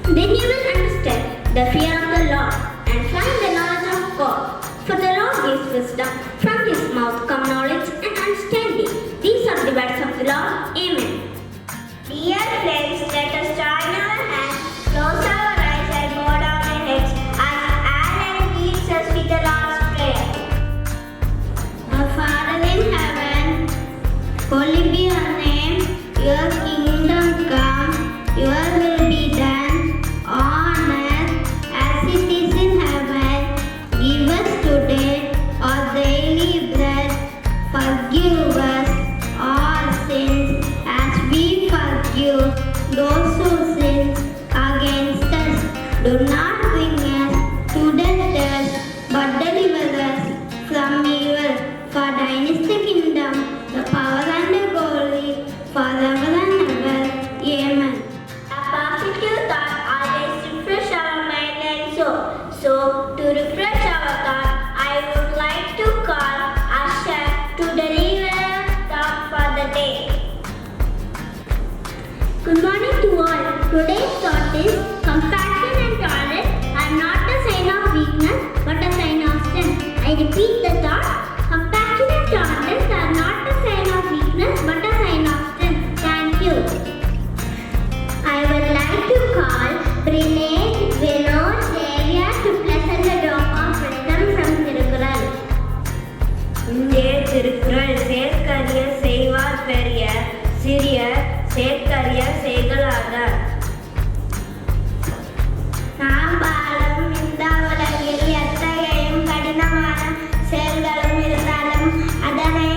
Then you will understand the fear of the Lord and find the knowledge of God. For the Lord gives wisdom, from his mouth come knowledge and understanding. These are the words of the Lord. Amen. Dear friends, let us join our hands, close our eyes and bow down our heads as Alan leads us with the Lord's Prayer. Our Father in heaven, holy be your name, your kingdom come, your will be done on earth as it is in heaven. Give us today our daily bread. Forgive us our sins as we forgive those who sin against us. Do not bring us to the test, but deliver us from evil. For thine is the kingdom, the power and the glory, forever and ever. Amen. A positive thought always refresh our mind and soul. So, to refresh our thought, I would like to call Asha to deliver a thought for the day. Good morning to all. Today's thought is compassion and tolerance are not a sign of weakness but a sign of strength. I repeat the thought. Compassion and tolerance are not a sign of weakness but a sign of strength. Thank you. I would like to call Brene, Vinod, Delia to pleasant the drop of wisdom from thirukural. thirukural சேர்க்கரிய செய்வார் பெரிய சிறியர் சேர்க்கரிய செய்களாதார். நாம் வாழும் இந்த உலகில் எத்தகையும் கடினமான செயல்களும் இருந்தாலும் அதனை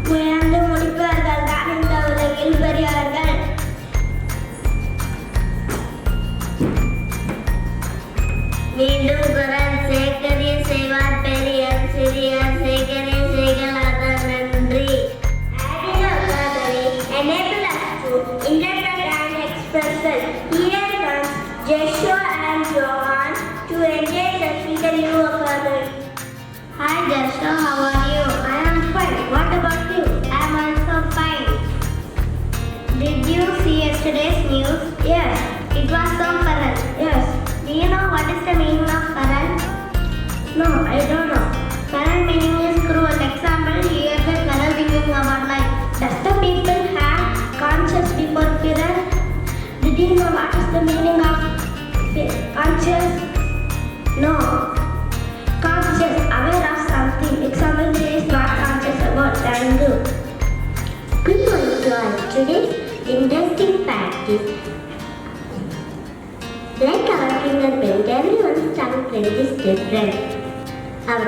முயன்று முடிப்பவர்கள் தான் இந்த உலகில் பெரியவர்கள். மீண்டும் குரல் சேர்க்கரிய செய்வார் பெரியர் சிறியர் சேர்க்கரிய செய்களாதார். நன்றி. Adding a vocabulary enable us to interpret and express well. Here comes Joshua and Johan to engage us with a new vocabulary. Hi Joshua, how are you? I am fine. What about you? I am also fine. Did you see yesterday's news? Yes, it was so fun. Yes. Do you know what is the meaning of fun? No, I don't know. Fun meaning is cruel. Example, here the fun meaning about life. Does the people have conscience before fear? Did you know what is the meaning of conscience? No. Conscious, aware of something. Example, there is not conscious about. Thank you. Good morning to all. Today's interesting fact is like our fingerprint, everyone's thumbprint is different. Our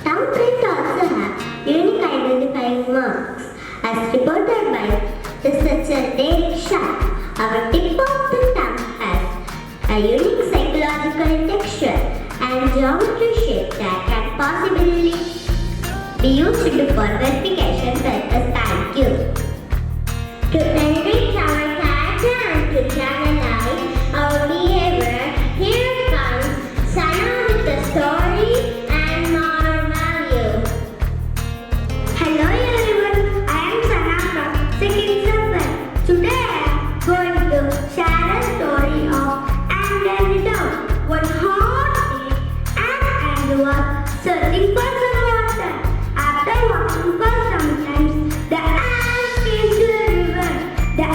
thumbprint also have unique identifying marks. As reported by researcher Derek Sharp, our tip of the thumb has a unique psychological texture and geometry shape that can possibly be used for verification purposes. Thank you. To enrich our character and to channelize our behavior, here comes Sana with the story and moral value. Hello everyone, I am Sana from 2nd Semester. Today I am going to share a story of and then down. One hot day, and was searching for some water. After walking for some time, the ant came to a river. The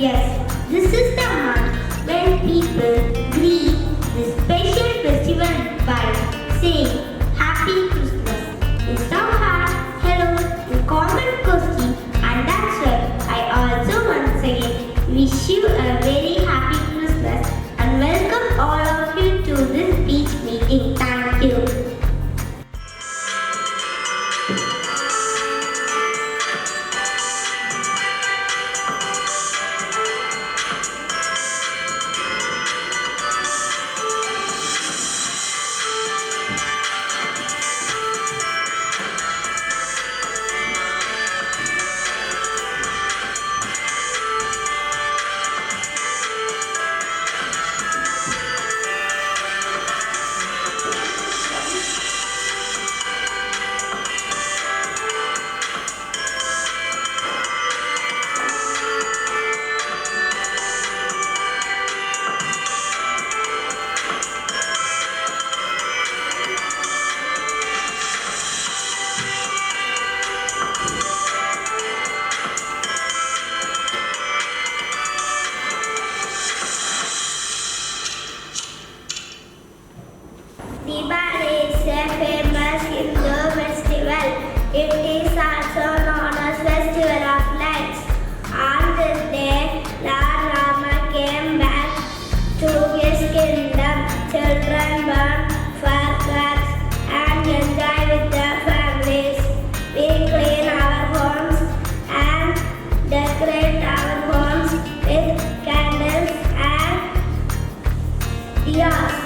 Yes, this is the month when people greet this special festival by saying Happy Christmas. Instead of hi, hello, in common courtesy, and that's why I also once again wish you a very happy Christmas and welcome all of you to this beach meeting. Thank you. Diwali is a famous Hindu festival. It is also known as Festival of Lights. On this day, Lord Rama came back to his kingdom. Children burn firecrackers and enjoy with their families. We clean our homes and decorate our homes with candles and diyas.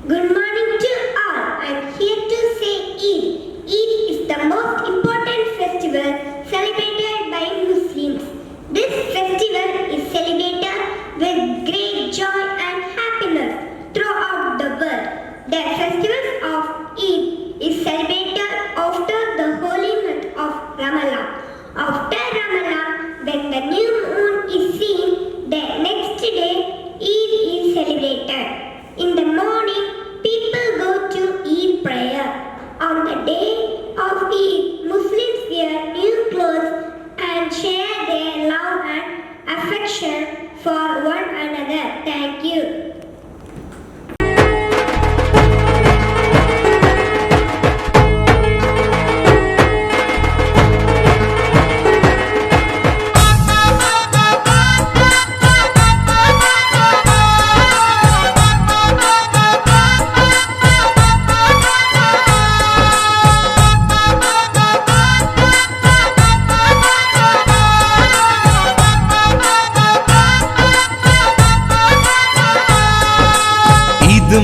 Good morning to all. I am here to say Eid. Eid is the most important festival celebrated by Muslims. This festival is celebrated with great joy and happiness throughout the world. The festival of Eid is celebrated after the holy month of Ramadan. After Ramadan, when the new moon is seen, the next day Eid is celebrated. In the morning, people go to Eid prayer. On the day of Eid, Muslims wear new clothes and share their love and affection for one another. Thank you.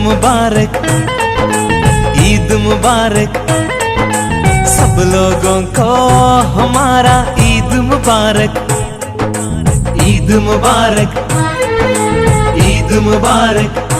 मुबारक, ईद मुबारक, सब लोगों को हमारा ईद मुबारक, ईद मुबारक, ईद मुबारक।